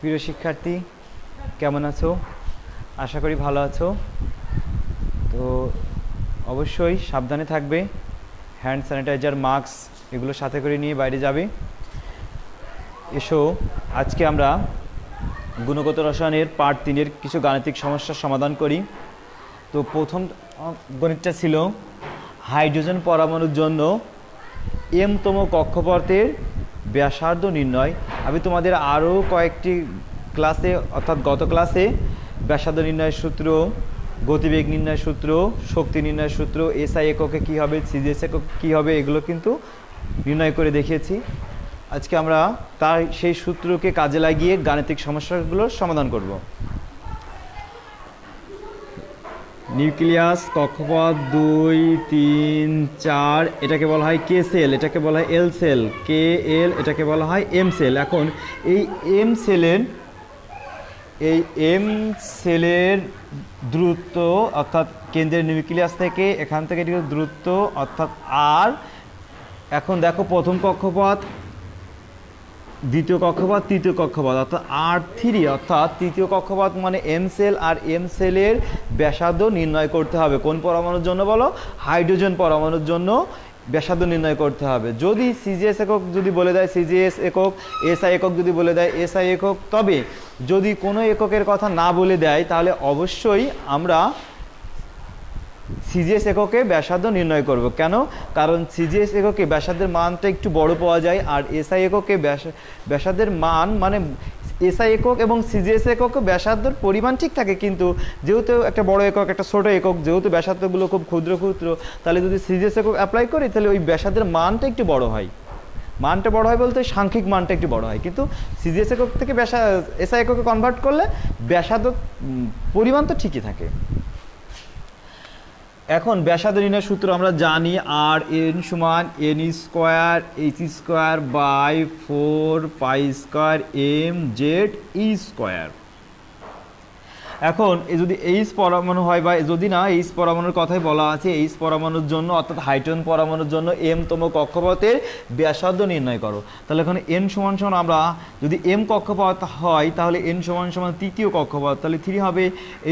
প্রিয় শিক্ষার্থী, কেমন আছো? আশা করি ভালো আছো। তো অবশ্যই সাবধানে থাকবে, হ্যান্ড স্যানিটাইজার, মাস্ক এগুলো সাথে করে নিয়ে বাইরে যাবে। এসো, আজকে আমরা গুণগত রসায়নের পার্ট 3-এর কিছু গাণিতিক সমস্যার সমাধান করি। তো প্রথম গণিতটা ছিল হাইড্রোজেন পরমাণুর জন্য এমতম কক্ষপথের ব্যাসার্ধ নির্ণয়। আমি তোমাদের আরও কয়েকটি ক্লাসে, অর্থাৎ গত ক্লাসে ব্যাসার্ধ নির্ণয়ের সূত্র, গতিবেগ নির্ণয়ের সূত্র, শক্তি নির্ণয়ের সূত্র, এসআই এককে কী হবে, সিজিএস একক কী হবে, এগুলো কিন্তু নির্ণয় করে দেখিয়েছি। আজকে আমরা সেই সূত্রকে কাজে লাগিয়ে গাণিতিক সমস্যাগুলোর সমাধান করব। নিউক্লিয়াস, কক্ষপথ 2, 3, 4, এটাকে বলা হয় কে সেল, এটাকে বলা হয় এল সেল, কে এল, এটাকে বলা হয় এম সেল। এখন এই এম সেলের দূরত্ব, অর্থাৎ কেন্দ্রের নিউক্লিয়াস থেকে এখান থেকে দূরত্ব অর্থাৎ আর। এখন দেখো প্রথম কক্ষপথ, দ্বিতীয় কক্ষপথ, তৃতীয় কক্ষপথ অর্থাৎ R3, অর্থাৎ তৃতীয় কক্ষপথ মানে এম সেল, আর এম সেলের ব্যাসার্ধ নির্ণয় করতে হবে। কোন পরমাণুর জন্য বলো? হাইড্রোজেন পরমাণুর জন্য ব্যাসার্ধ নির্ণয় করতে হবে। যদি সিজিএস একক যদি বলে দেয় সিজিএস একক, এসআই একক যদি বলে দেয় এসআই একক। তবে যদি কোনো এককের কথা না বলে দেয় তাহলে অবশ্যই আমরা সিজিএস এককে ব্যাসার্ধ নির্ণয় করব। কেন? কারণ সিজিএস এককে ব্যাসার্ধের মানটা একটু বড় পাওয়া যায়, আর এসআই এককে ব্যাসার্ধের মান মানে এসআই একক এবং সিজিএস একক ব্যাসার্ধের পরিমাণ ঠিক থাকে, কিন্তু যেহেতু একটা বড় একক একটা ছোট একক, যেহেতু ব্যাসার্ধগুলো খুব ক্ষুদ্র ক্ষুদ্র, তাহলে যদি সিজিএস একক অ্যাপ্লাই করি তাহলে ওই ব্যাসার্ধের মানটা একটু বড় হয়। মানটা বড় হয় বলতে সাংখ্যিক মানটা একটু বড় হয়, কিন্তু সিজিএস একক থেকে এসআই এককে কনভার্ট করলে ব্যাসার্ধ পরিমাণ তো ঠিকই থাকে। এখন ব্যাসার্ধ নির্ণয়ের সূত্র আমরা জানি, আর এন সমান N square H square by 4 pi square M Z E square. এখন যদি এইচ পরমাণু হয়, বা যদি না এইচ পরমাণুর কথাই বলা আছে, এইচ পরমাণুর জন্য অর্থাৎ হাইড্রোজেন পরমাণুর জন্য এমতম কক্ষপথের ব্যাসার্ধ নির্ণয় করো। তাহলে এখন এন সমান সমান, আমরা যদি এম কক্ষপথ হয় তাহলে এন সমান সমান তৃতীয় কক্ষপথ, তাহলে 3 হবে।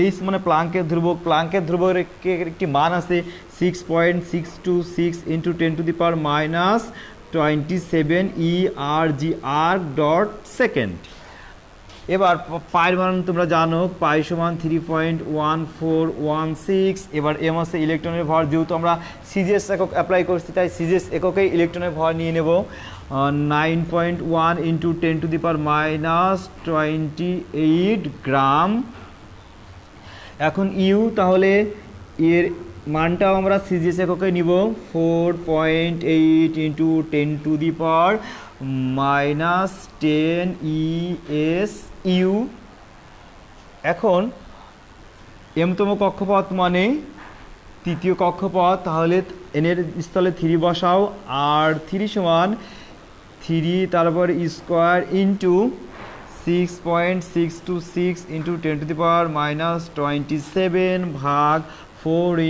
এইচ মানে প্লাঙ্কের ধ্রুবক, প্লাঙ্কের ধ্রুবকের একটি মান আছে 6.626 × 10⁻⁻27 ERG আর্ক ডট সেকেন্ড। এবার পায়ের মান তোমরা জানো, পাই সমান 3.1416। এবার এম হচ্ছে ইলেকট্রনের ভর, যেহেতু আমরা সিজিএস একক অ্যাপ্লাই করছি তাই সিজিএস এককেই ইলেকট্রনের ভর নিয়ে নেব 9.1 × 10⁻28 গ্রাম। এখন ইউ, তাহলে এর মানটাও আমরা সিজিএস এককে নিব 4.8 × 10⁻⁻10 ESU। এখন এমতম কক্ষপথ মানে তৃতীয় কক্ষপথ, তাহলে এনের স্থলে 3 বসাও, আর 3 সমান 3 তারপর স্কোয়ার ইন্টু 6.626 × 10⁻⁻27 ভাগ 4 ×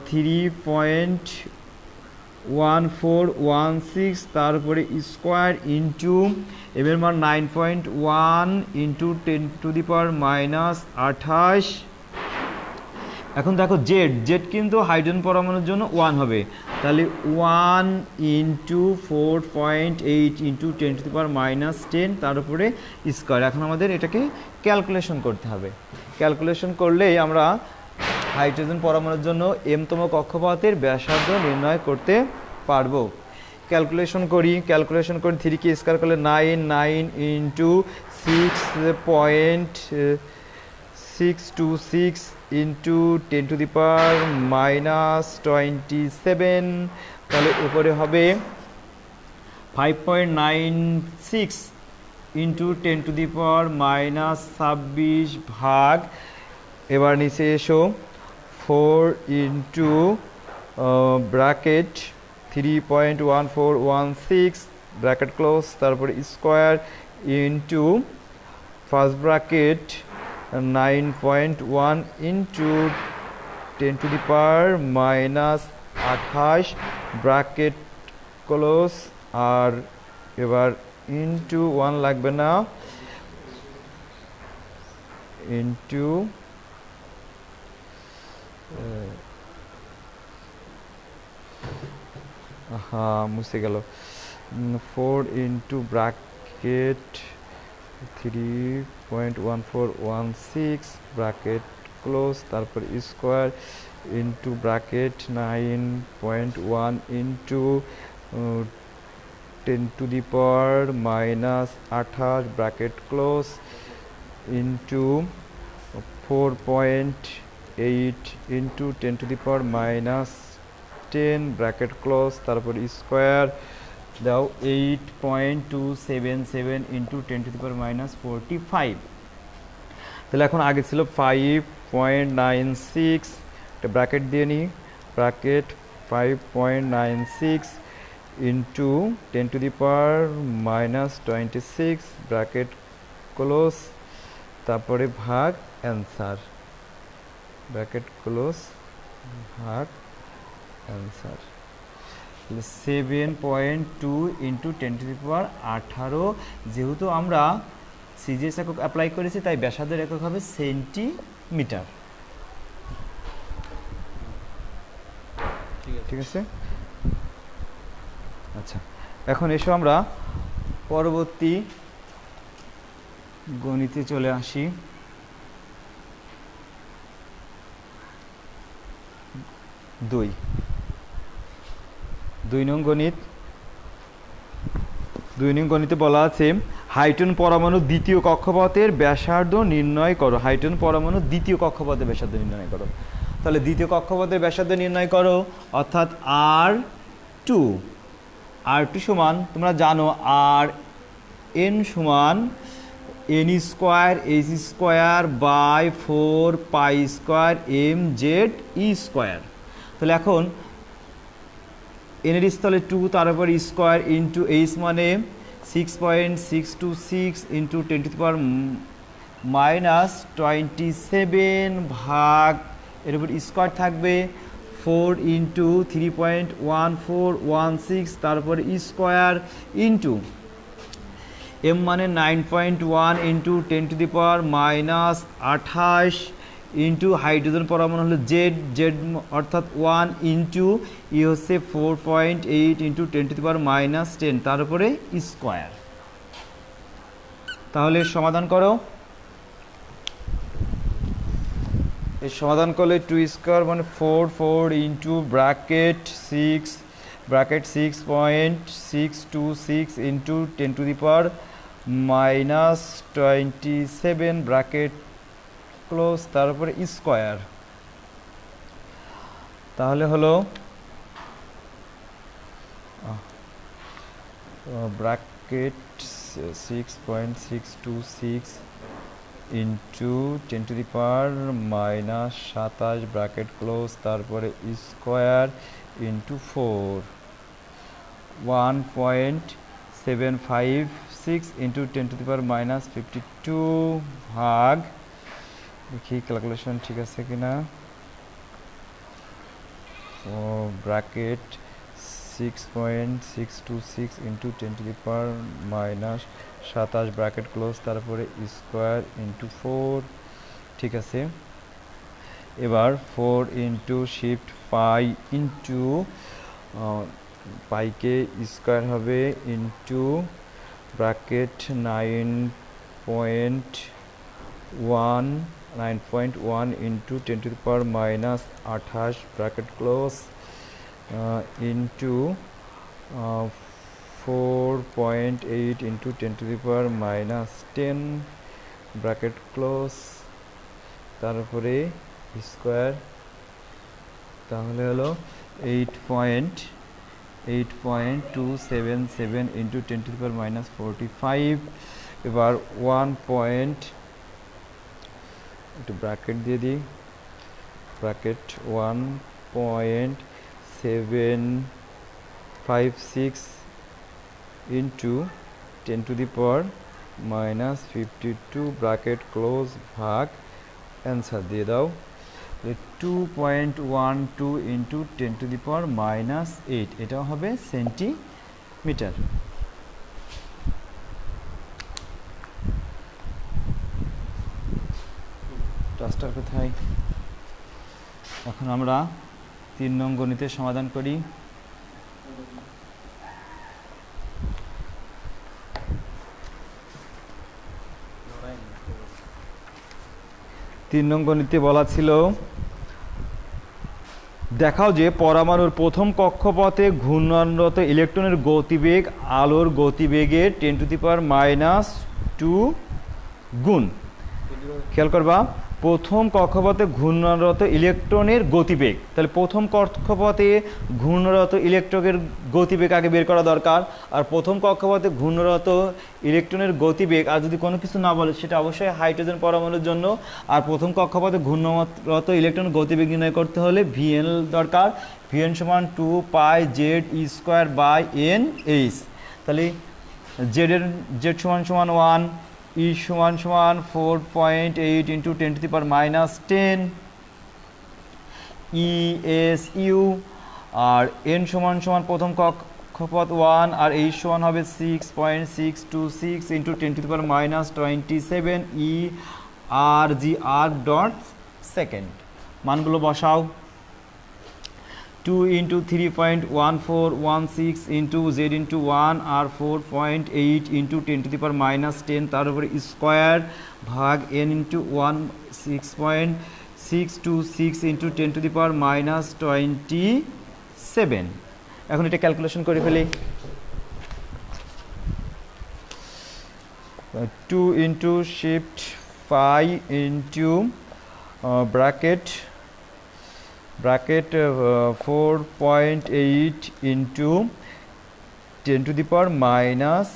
3.1416, তারপরে স্কোয়ার ইন্টু এর মান 9.1 × 10⁻⁻28। এখন দেখো জেড কিন্তু হাইড্রোজেন পরমাণুর জন্য 1 হবে, তাহলে 1 × 4.8 × 10⁻⁻10 তার উপরে স্কোয়ার। এখন আমাদের এটাকে ক্যালকুলেশন করতে হবে। ক্যালকুলেশন করলেই আমরা হাইড্রোজেন পরমাণুর জন্য এমতম কক্ষপথের ব্যাসার্ধ নির্ণয় করতে পারবো। ক্যালকুলেশন করি 3 কে স্কোয়ার করলে 9 × 6.626 × 10⁻⁻27, তাহলে উপরে হবে 5.96 × 10⁻⁻26 ভাগ, এবার নিচে এসো 4 × ব্র্যাকেট 3.1416 ব্র্যাকেট ক্লোজ, তারপরে square into first bracket 9.1 × 10⁻⁻28 bracket close, আর এবার ইন্টু 1 লাগবে না, ইন্টু মুছে গেল 4 ইন্টু ব্র্যাকেট 3.1416 ব্র্যাকেট ক্লোজ, তারপর square into bracket 9.1 into 10 to the power minus 28 bracket close into 4.8 into 10 to the power minus 10 bracket close, তারপর square দাও 8.277 into 10 to the power minus 45। তাহলে এখন আগে ছিল 5.96, একটা ব্র্যাকেট দিয়ে নিই, bracket 5.96 into 10 to the power minus 26 bracket close, তারপরে ভাগ অ্যান্সার, ব্র্যাকেট ক্লোজ ভাগ অ্যান্সার 7.2 ইন্টু 10 টু দি পাওয়ার 18। যেহেতু আমরা সিজিএস একক অ্যাপ্লাই করেছি তাই ব্যাসার্ধের একক হবে সেন্টিমিটার। ঠিক আছে, আচ্ছা এখন এসো আমরা পরবর্তী গণিতে চলে আসি। দুই নং গণিত। 2 নং গণিতে বলা আছে হাইড্রোজেন পরমাণু দ্বিতীয় কক্ষপথের ব্যাসার্ধ নির্ণয় করো। হাইড্রোজেন পরমাণু দ্বিতীয় কক্ষপথের ব্যাসার্ধ নির্ণয় করো। তাহলে দ্বিতীয় কক্ষপথের ব্যাসার্ধ নির্ণয় করো, অর্থাৎ R2 সমান তোমরা জানো Rn সমান n square h square by 4 pi square mz e square. তাহলে এখন n এর স্থলে 2, তার উপর স্কোয়ার ইন্টু h মানে 6.626 into 10 to the power minus 27 ভাগ এর উপর স্কোয়ার থাকবে 4 ইন্টু 3.1416, তারপর স্কোয়ার ইন্টু m মানে 9.1 into 10 to the power minus 28 into hydrogen পরমাণু হলো জেড অর্থাৎ 1 ইন্টু ই হচ্ছে 4.8 into 10 to the power minus 10, তার উপরে স্কোয়ার। তাহলে সমাধান করো। এর সমাধান করলে 2 স্কোয়ার মানে 4 into bracket 6.626 into 10 to the power minus 27 bracket close, তারপরে স্কোয়ার। তাহলে হলো bracket 6.626 into 10 to the power minus 27 bracket close, তারপরে square into 4 1.756 into 10 to the power minus 52 ভাগ, দেখি ক্যালকুলেশন ঠিক আছে কিনা, ও bracket 6.626 into 10 to the power minus 27 bracket close, তারপরে স্কোয়ার ইন্টু 4। ঠিক আছে, এবার 4 ইন্টু শিফট পাই ইন্টু পাইকে স্কোয়ার হবে into bracket 9.1 into 10 to the power minus 28 bracket close into 4.8 into 10 to the power minus 10 bracket close, তারপরে square. তাহলে হলো 8.277 into 10 to the power minus 45। এবার 1. একটু ব্র্যাকেট দিয়ে দিই, bracket 1.756 into 10 to the power minus 52 bracket close ভাগ answer দিয়ে দাও। 2.12 into 10 to the power minus 8, এটাও হবে সেন্টিমিটার। মাস্টার কোথায়? এখন আমরা 3 নং গণিতের সমাধান করি। তিন নং গণিতে বলা ছিল, দেখাও যে পরমাণুর প্রথম কক্ষপথে ঘূর্ণনরত ইলেকট্রনের গতিবেগ আলোর গতিবেগের 10⁻² গুণ। খেয়াল করবা, প্রথম কক্ষপথে ঘূর্ণনরত ইলেকট্রনের গতিবেগ, তাহলে প্রথম কক্ষপথে ঘূর্ণরত ইলেকট্রনের গতিবেগ আগে বের করা দরকার। আর প্রথম কক্ষপথে ঘূর্ণরত ইলেকট্রনের গতিবেগ আর যদি কোনো কিছু না বলে সেটা অবশ্যই হাইড্রোজেন পরমাণুর জন্য। আর প্রথম কক্ষপথে ঘূর্ণরত ইলেকট্রনের গতিবেগ নির্ণয় করতে হলে ভিএন দরকার। ভিএন সমান 2πzE²/NH। তাহলে জেড সমান 1, E সমান 4.8 × 10⁻10 ESU, আর N সমান প্রথম কক্ষপথ 1 আর H সমান হবে 6.626 × 10⁻27 ERGR.s। মানগুলো বসাও। 2 × 3.1416 × z × 1 আর 4.8 × 10⁻10 তার উপরে স্কোয়ার ভাগ n × 1 6.626 × 10⁻27। এখন এটা ক্যালকুলেশন করে ফেলি। 2 × shift 5 into bracket 4.8 into 10⁻10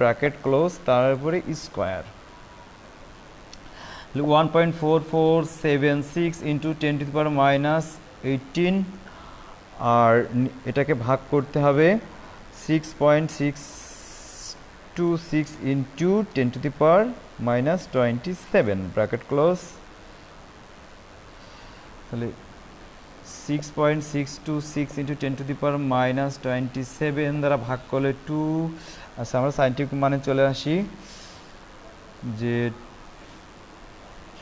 bracket close, তারপরে স্কোয়ার 1.4476 into 10⁻18, আর এটাকে ভাগ করতে হবে 6.626 into 10⁻27 ব্র্যাকেট ক্লোজ। তাহলে 6.626 into 10⁻27 দ্বারা ভাগ করলে 2। আচ্ছা, আমরা সাইন্টিফিক মানে চলে আসি যে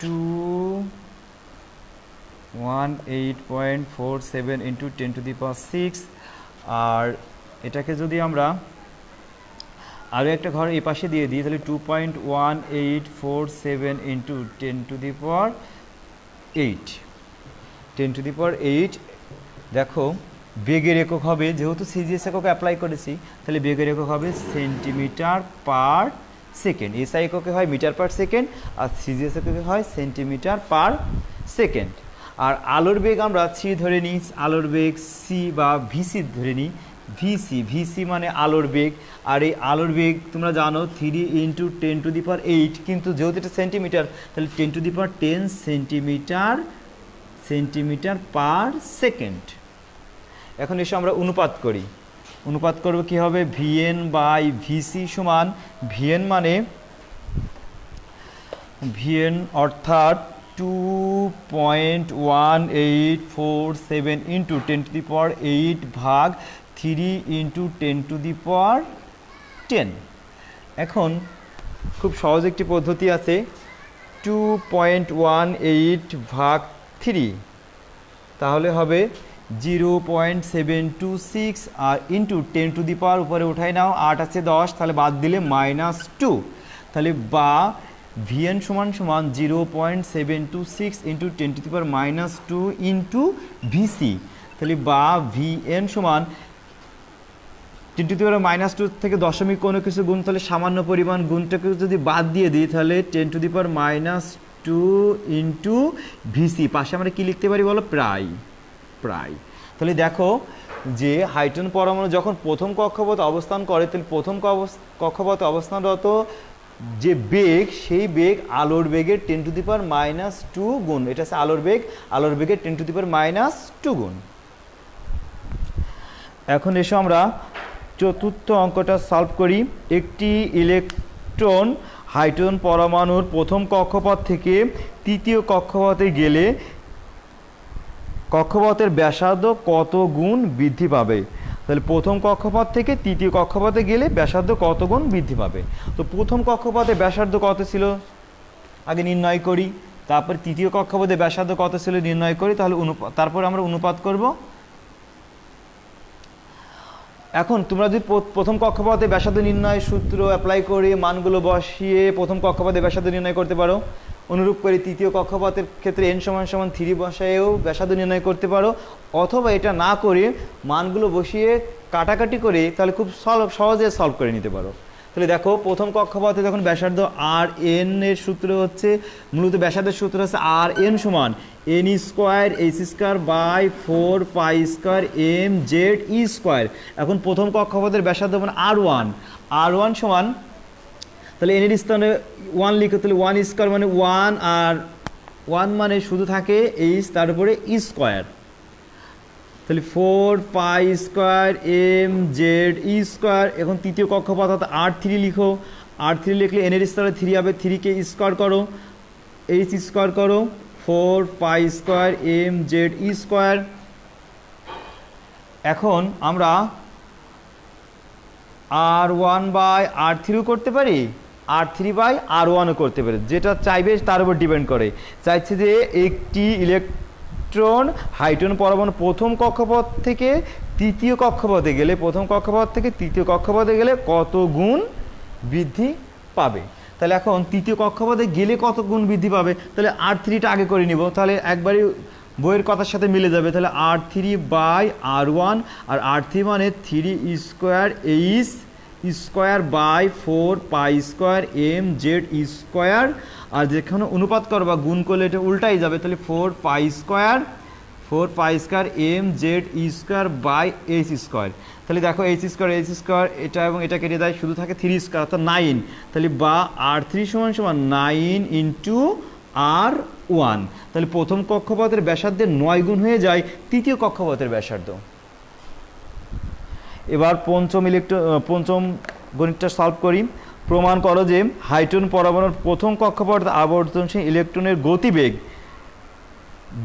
218.47 into 10⁶। আর এটাকে যদি আমরা আরও একটা ঘর এই পাশে দিয়ে দিই তাহলে 2.1847 into 10⁸। দেখো বেগের একক হবে, যেহেতু সিজিএস একক অ্যাপ্লাই করেছি তাহলে বেগের একক হবে সেন্টিমিটার/সেকেন্ড। এসআই এককে হয় মিটার/সেকেন্ড আর সিজিএস এককে হয় সেন্টিমিটার/সেকেন্ড। আর আলোর বেগ আমরা সি ধরে নিই, আলোর বেগ সি বা ভিসি ধরে নিই। ভিসি মানে আলোর বেগ। আর এই আলোর বেগ তোমরা জানো 3 × 10⁸, কিন্তু যেহেতু এটা সেন্টিমিটার তাহলে 10⁻10 সেন্টিমিটার/সেকেন্ড। এখন এসে আমরা অনুপাত করি। অনুপাত করব কি হবে, VN/VC সমান ভিএন মানে ভিএন অর্থাৎ 2.1847 × 10⁸ ভাগ 3 × 10⁻10। এখন খুব সহজ একটি পদ্ধতি আছে, 2.18 ভাগ 3 তাহলে হবে 0.726 আর ইন্টু 10⁻, উপরে উঠাই নাও 8 আছে 10, তাহলে বাদ দিলে -2। তাহলে বা ভিএন সমান 0.726 × 10⁻2 ইন্টু ভিসি। তাহলে বা ভিএন সমান 10⁻2 থেকে দশমিক কোনো কিছু গুণ, তাহলে সামান্য পরিমাণ গুণটাকে যদি বাদ দিয়ে দিই তাহলে 10⁻2 ইন্টু ভিসি। পাশে আমরা কি লিখতে পারি বলো, প্রায়। তাহলে দেখো যে হাইড্রোজেন পরমাণু যখন প্রথম কক্ষপথে অবস্থান করে তাহলে প্রথম কক্ষপথে অবস্থানরত যে বেগ, সেই বেগ আলোর বেগের 10⁻2 গুণ। এটা হচ্ছে আলোর বেগের 10⁻2 গুণ। এখন এসো আমরা চতুর্থ অঙ্কটা সলভ করি। একটি ইলেকট্রন হাইড্রোজেন পরমাণুর প্রথম কক্ষপথ থেকে তৃতীয় কক্ষপথে গেলে কক্ষপথের ব্যাসার্ধ কত গুণ বৃদ্ধি পাবে? তাহলে প্রথম কক্ষপথ থেকে তৃতীয় কক্ষপথে গেলে ব্যাসার্ধ কত গুণ বৃদ্ধি পাবে? তো প্রথম কক্ষপথে ব্যাসার্ধ কত ছিল? আগে নির্ণয় করি, তারপর তৃতীয় কক্ষপথে ব্যাসার্ধ কত ছিল নির্ণয় করি, তাহলে তারপর আমরা অনুপাত করব। এখন তোমরা যদি প্রথম কক্ষপথে ব্যাসার্ধ নির্ণয় সূত্র অ্যাপ্লাই করে মানগুলো বসিয়ে প্রথম কক্ষপথে ব্যাসার্ধ নির্ণয় করতে পারো, অনুরূপ করে তৃতীয় কক্ষপথের ক্ষেত্রে n = 3 বসায়েও ব্যাসার্ধ নির্ণয় করতে পারো, অথবা এটা না করে মানগুলো বসিয়ে কাটাকাটি করে তাহলে খুব সহজে সলভ করে নিতে পারো। তাহলে দেখো প্রথম কক্ষপথে যখন ব্যাসার্ধ আর এন এর সূত্র হচ্ছে, মূলত ব্যাসার্ধের সূত্র হচ্ছে আর এন সমান n² h² / 4π² mz² এখন প্রথম কক্ষপথের ব্যাসার্ধ মানে r1 সমান, তাহলে n এর স্থানে 1 লিখো, তাহলে 1² মানে 1, আর 1 মানে শুধু থাকে h, তার উপরে e², তাহলে 4π² mz²। এখন তৃতীয় কক্ষপথ অর্থাৎ r3 লিখো, r3 লিখলে n এর স্থানে 3 হবে, 3 কে স্কোয়ার করো, h² করো, 4π² mz²। এখন আমরা r1/r3 করতে পারি, r3/r1 করতে পারি, যেটা চাইবে তার উপর ডিপেন্ড করে। চাইছে যে একটি ইলেকট্রন হাইড্রোজেন পরমাণু প্রথম কক্ষপথ থেকে তৃতীয় কক্ষপথে গেলে, প্রথম কক্ষপথ থেকে তৃতীয় কক্ষপথে গেলে কত গুণ বৃদ্ধি পাবে। তাহলে এখন তৃতীয় কক্ষপথে গেলে কত গুণ বৃদ্ধি পাবে, তাহলে r3টা আগে করে নিব, তাহলে একবারই বইয়ের কথার সাথে মিলে যাবে। তাহলে r3/r1, আর r3 মানে 3² h² / 4π² mz², আর যেখানে অনুপাত করবা গুণ করলে এটা উল্টাই যাবে, তাহলে 4π² mz² / h²। তাহলে দেখো h² এটা এবং এটা কেটে দেয়, শুধু থাকে 3² অর্থাৎ 9, তাহলে বা r3 = 9 × r1, তাহলে প্রথম কক্ষপথের ব্যাসার্ধের 9 গুণ হয়ে যায় তৃতীয় কক্ষপথের ব্যাসার্ধ। এবার পঞ্চম গণিতটা সলভ করি। প্রমাণ করো যে হাইড্রোজেন পরমাণুর প্রথম কক্ষপথে আবর্তনশীল ইলেকট্রনের গতিবেগ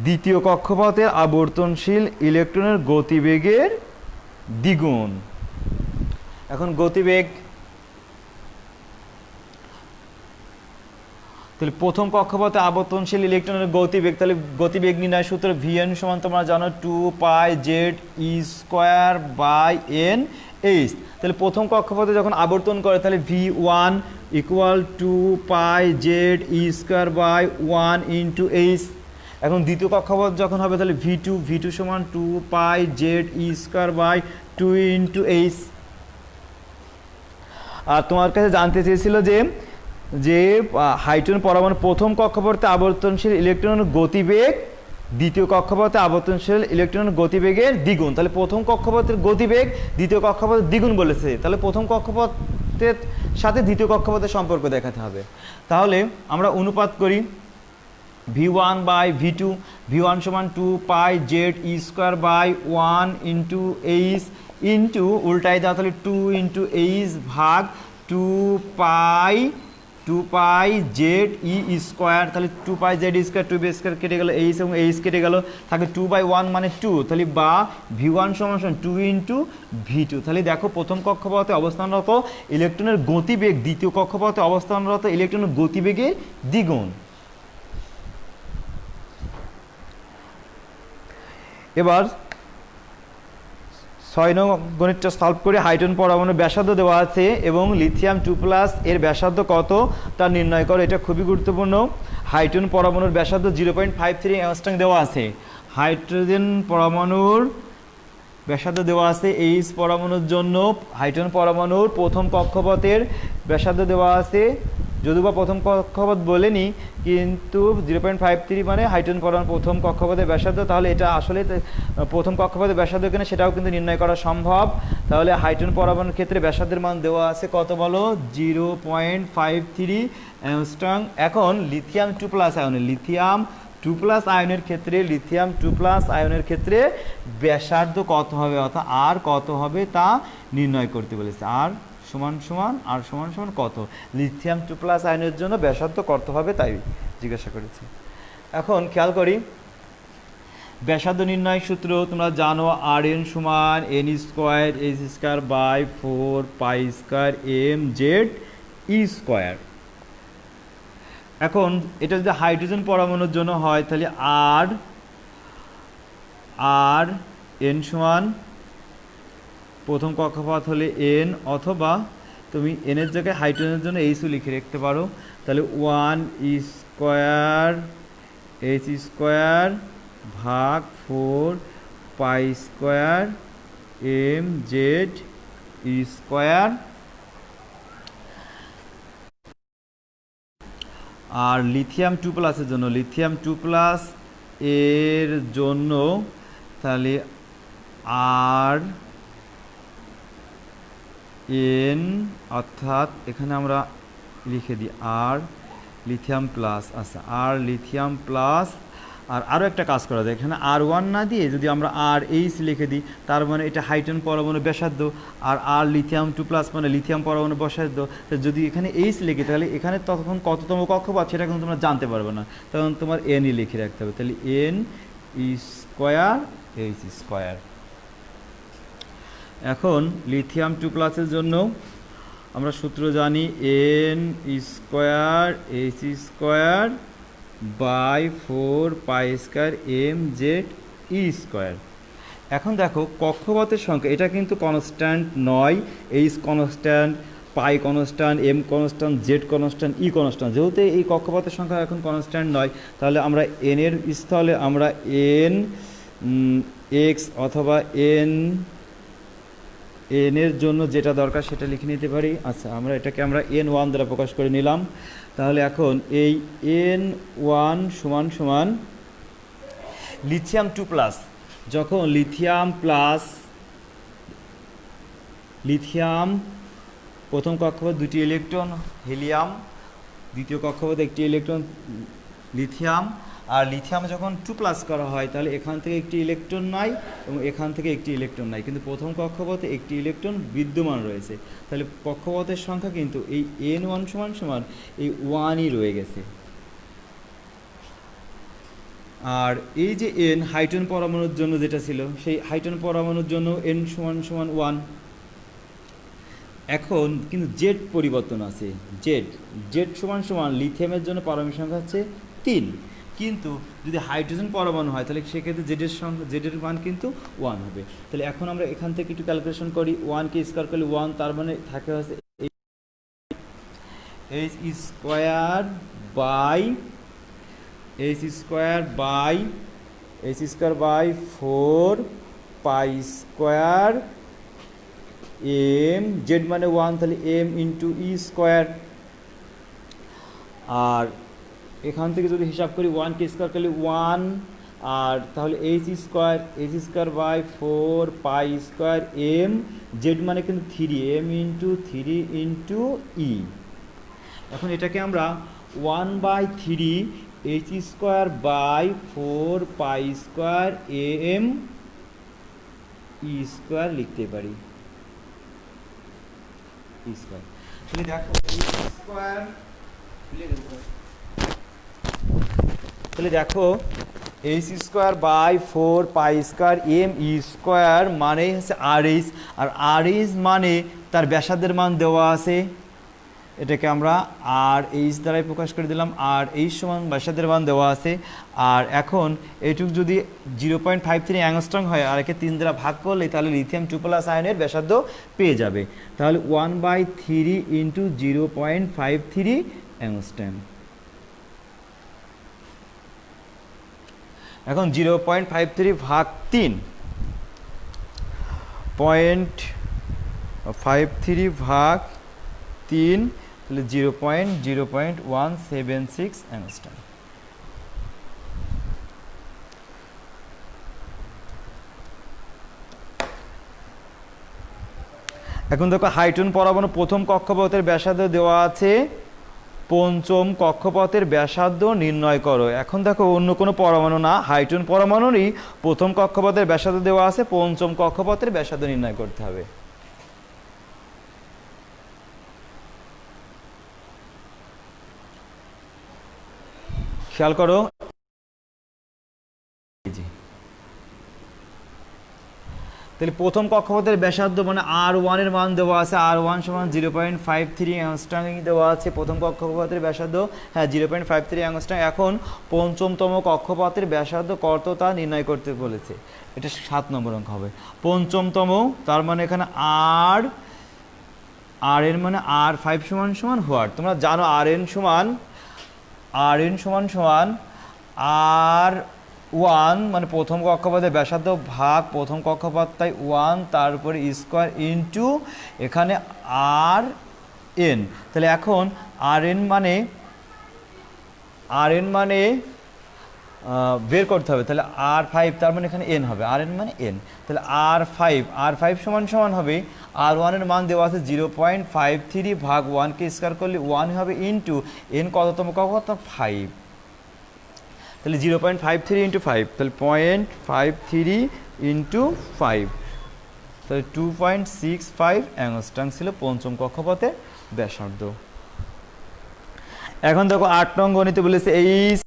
দ্বিতীয় কক্ষপথের আবর্তনশীল ইলেকট্রনের গতিবেগের দ্বিগুণ। এখন গতিবেগ, তাহলে প্রথম কক্ষপথে আবর্তনশীল ইলেকট্রনের গতিবেগ, তাহলে গতিবেগ নির্ণয় সূত্র Vn সমান তোমরা জানো 2πze²/n/h। তাহলে প্রথম কক্ষপথে যখন আবর্তন করে তাহলে V1 = 2πze²/1 × h। এখন দ্বিতীয় কক্ষপথ যখন হবে তাহলে V2 সমান 2πze²/2 × h। আর তোমার কাছে জানতে চেয়েছিল যে হাইড্রোজেন পরমাণু প্রথম কক্ষপথে আবর্তনশীল ইলেকট্রনের গতিবেগ দ্বিতীয় কক্ষপথে আবর্তনশীল ইলেকট্রনের গতিবেগের দ্বিগুণ। তাহলে প্রথম কক্ষপথের গতিবেগ দ্বিতীয় কক্ষপথের দ্বিগুণ বলেছে, তাহলে প্রথম কক্ষপথের সাথে দ্বিতীয় কক্ষপথের সম্পর্ক দেখাতে হবে। তাহলে আমরা অনুপাত করি V1/V2, V1 = 2πze²/1 × h into উল্টাই দাও, তাহলে 2 × h ভাগ 2πze², তাহলে 2πze², 2b² কেটে গেল, h এবং h কেটে গেল, থাকে 2/1 মানে 2, তাহলে বা V1 = 2 × V2। তাহলে দেখো প্রথম কক্ষপথে অবস্থানরত ইলেকট্রনের গতিবেগ দ্বিতীয় কক্ষপথে অবস্থানরত ইলেকট্রনের গতিবেগের দ্বিগুণ। এবার 6 নং গণিতটা সলভ করে হাইড্রোজেন পরমাণুর ব্যাসার্ধ দেওয়া আছে এবং লিথিয়াম 2+ এর ব্যাসার্ধ কত তা নির্ণয় করো। এটা খুবই গুরুত্বপূর্ণ। হাইড্রোজেন পরমাণুর ব্যাসার্ধ 0.53 অ্যাংস্ট্রম দেওয়া আছে। হাইড্রোজেন পরমাণুর ব্যাসার্ধ দেওয়া আছে H পরমাণুর জন্য। হাইড্রোজেন পরমাণুর প্রথম কক্ষপথের ব্যাসার্ধ দেওয়া আছে, যদিও বা প্রথম কক্ষপথ বলেনি, কিন্তু 0.53 মানে হাইড্রোজেন পরমাণু প্রথম কক্ষপথের ব্যাসার্ধ। তাহলে এটা আসলে প্রথম কক্ষপথের ব্যাসার্ধ কিনা সেটাও কিন্তু নির্ণয় করা সম্ভব। তাহলে হাইড্রোজেন পরমাণুর ক্ষেত্রে ব্যাসার্ধের মান দেওয়া আছে কত বলো, 0.53 অ্যাংস্ট্রম। এখন লিথিয়াম 2+ আয়নের লিথিয়াম 2+ আয়নের ক্ষেত্রে ব্যাসার্ধ কত হবে, অর্থাৎ আর কত হবে তা নির্ণয় করতে বলেছে। আর সমান কত, লিথিয়াম 2+ আয়নের জন্য ব্যাসার্ধ কত হবে তাই জিজ্ঞাসা করেছে। এখন খেয়াল করি ব্যাসার্ধ নির্ণয় সূত্র তোমরা জানো, Rn সমান n² h² / 4π² mz²। এখন এটা যদি হাইড্রোজেন পরমাণুর জন্য হয় তাহলে আর আর এন সমান প্রথম কক্ষপথ হলে এন, অথবা তুমি এনের জায়গায় হাইড্রোজেনের জন্য এইচও লিখে রাখতে পারো। তাহলে 1 স্কোয়ার এইচ স্কোয়ার ভাগ 4 pi square M Z square. আর লিথিয়াম 2 প্লাসের জন্য, লিথিয়াম 2 প্লাস এর জন্য তাহলে আর এন, অর্থাৎ এখানে আমরা লিখে দিই আর লিথিয়াম প্লাস। আচ্ছা, আর লিথিয়াম প্লাস। আর আরও একটা কাজ করা যায়, এখানে আর ওয়ান না দিয়ে যদি আমরা আর এইচ লিখে দিই, তার মানে এটা হাইড্রোজেন পরমাণু ব্যাসার্ধ, আর আর লিথিয়াম 2 প্লাস মানে লিথিয়াম পরমাণু ব্যাসার্ধ। যদি এখানে এইচ লিখি তাহলে এখানে তখন কততম কক্ষপথ সেটা কিন্তু তোমরা জানতে পারবে না, তখন তোমার এনই লিখে রাখতে হবে। তাহলে এন স্কোয়ার এইচ স্কোয়ার। এখন লিথিয়াম 2 প্লাসের জন্য আমরা সূত্র জানি N square H square by 4 pi square M Z E square. এখন দেখো কক্ষপথের সংখ্যা এটা কিন্তু কনস্ট্যান্ট নয়, H constant, pi constant, M constant, Z constant, E constant. যেহেতু এই কক্ষপথের সংখ্যা এখন কনস্ট্যান্ট নয়, তাহলে আমরা এনের স্থলে আমরা এন এক্স অথবা এনের জন্য যেটা দরকার সেটা লিখে নিতে পারি। আচ্ছা, আমরা এটাকে আমরা n1 দ্বারা প্রকাশ করে নিলাম। তাহলে এখন এই n1 সমান সমান লিথিয়াম 2 প্লাস, যখন লিথিয়াম প্রথম কক্ষপথ 2টি ইলেকট্রন হিলিয়াম, দ্বিতীয় কক্ষপথ 1টি ইলেকট্রন লিথিয়াম। আর লিথিয়াম যখন 2 প্লাস করা হয় তাহলে এখান থেকে একটি ইলেকট্রন নাই এবং এখান থেকে একটি ইলেকট্রন নাই, কিন্তু প্রথম কক্ষপথে একটি ইলেকট্রন বিদ্যমান রয়েছে। তাহলে কক্ষপথের সংখ্যা কিন্তু এই n1 সমান সমান এই 1ই রয়ে গেছে। আর এই যে n হাইড্রোজেন পরমাণুর জন্য যেটা ছিল, সেই হাইড্রোজেন পরমাণুর জন্য n সমান সমান 1। এখন কিন্তু জেড পরিবর্তন আছে, জেড সমান সমান লিথিয়ামের জন্য পারমাণবিক সংখ্যা হচ্ছে 3, কিন্তু যদি হাইড্রোজেন পরমাণু হয় তাহলে সেক্ষেত্রে জেডের মান কিন্তু 1 হবে। তাহলে এখন আমরা এখান থেকে একটু ক্যালকুলেশন করি, 1 কে স্কোয়ার করলে 1, তার মানে থাকে হচ্ছে H square by 4 pi square M, Z মানে 1, তাহলে এম ইন্টু ই স্কোয়ার। আর এখান থেকে যদি হিসাব করি 1 কে স্কোয়ার করলে 1, আর তাহলে H square by 4 pi square M, Z মানে কিন্তু 3, এম ইন্টু 3 ইন্টু ই। এখন এটাকে আমরা 1/3 H square by 4 pi square M E square লিখতে পারি। তাহলে দেখো H square by 4 pi square M E square মানে হচ্ছে আর এইচ, আর আর এইচ মানে তার ব্যাসার্ধের মান দেওয়া আছে, এটাকে আমরা আর এইচ দ্বারাই প্রকাশ করে দিলাম। আর এইচ সমান ব্যাসার্ধের মান দেওয়া আছে। আর এখন এইটুকু যদি 0.53 অ্যাংস্ট্রং হয় আর একে 3 দ্বারা ভাগ করলে তাহলে লিথিয়াম 2 প্লাস আয়নের ব্যাসার্ধ পেয়ে যাবে। তাহলে 1/3 ইন্টু 0.53 অ্যাংস্ট্রম। এখন 0.53 ভাগ 3.53 ভাগ 3, তাহলে 0.176 অ্যাংস্ট্রম। এখন দেখো হাইড্রোজেন পরমাণু প্রথম কক্ষপথের ব্যাসার্ধ দেওয়া আছে, পঞ্চম কক্ষপথের ব্যাসার্ধ নির্ণয় করো। এখন দেখো অন্য কোনো পরমাণু না, হাইড্রোজেন পরমাণুরই প্রথম কক্ষপথের ব্যাসার্ধ দেওয়া আছে, পঞ্চম কক্ষপথের ব্যাসার্ধ নির্ণয় করতে হবে। খেয়াল করো, তাহলে প্রথম কক্ষপথের ব্যাসার্ধ মানে R1 এর মান দেওয়া আছে, R1 সমান 0.53 অ্যাংস্ট্রম দেওয়া আছে প্রথম কক্ষপথের ব্যাসার্ধ, হ্যাঁ 0.53 অ্যাংস্ট্রম। এখন পঞ্চমতম কক্ষপথের ব্যাসার্ধ কত তা নির্ণয় করতে বলেছে, এটা 7 নম্বর অঙ্ক হবে। পঞ্চমতম তার মানে এখানে আর এর মানে R5 সমান সমান হোয়াট, তোমরা জানো Rn সমান R1 মানে প্রথম কক্ষপথের ব্যাসার্ধ ভাগ প্রথম কক্ষপথ, তাই 1 তার উপরে স্কোয়ার ইন্টু এখানে Rn। তাহলে এখন Rn মানে বের করতে হবে, তাহলে R5 তার মানে এখানে n হবে, Rn মানে n, তাহলে R5 সমান সমান হবে R1 এর মান দেওয়া আছে 0.53 ভাগ 1 কে স্কোয়ার করলে 1 হবে ইন্টু n কততম কক্ষপথ 5, তাহলে 0.53 ইন্টু 5, তাহলে 0.53 ইন্টু 5, তাহলে 2.65 অ্যাংস্ট্রম ছিল পঞ্চম কক্ষপথের ব্যাসার্ধ। এখন দেখো 8 নং গণিতে বলেছে এই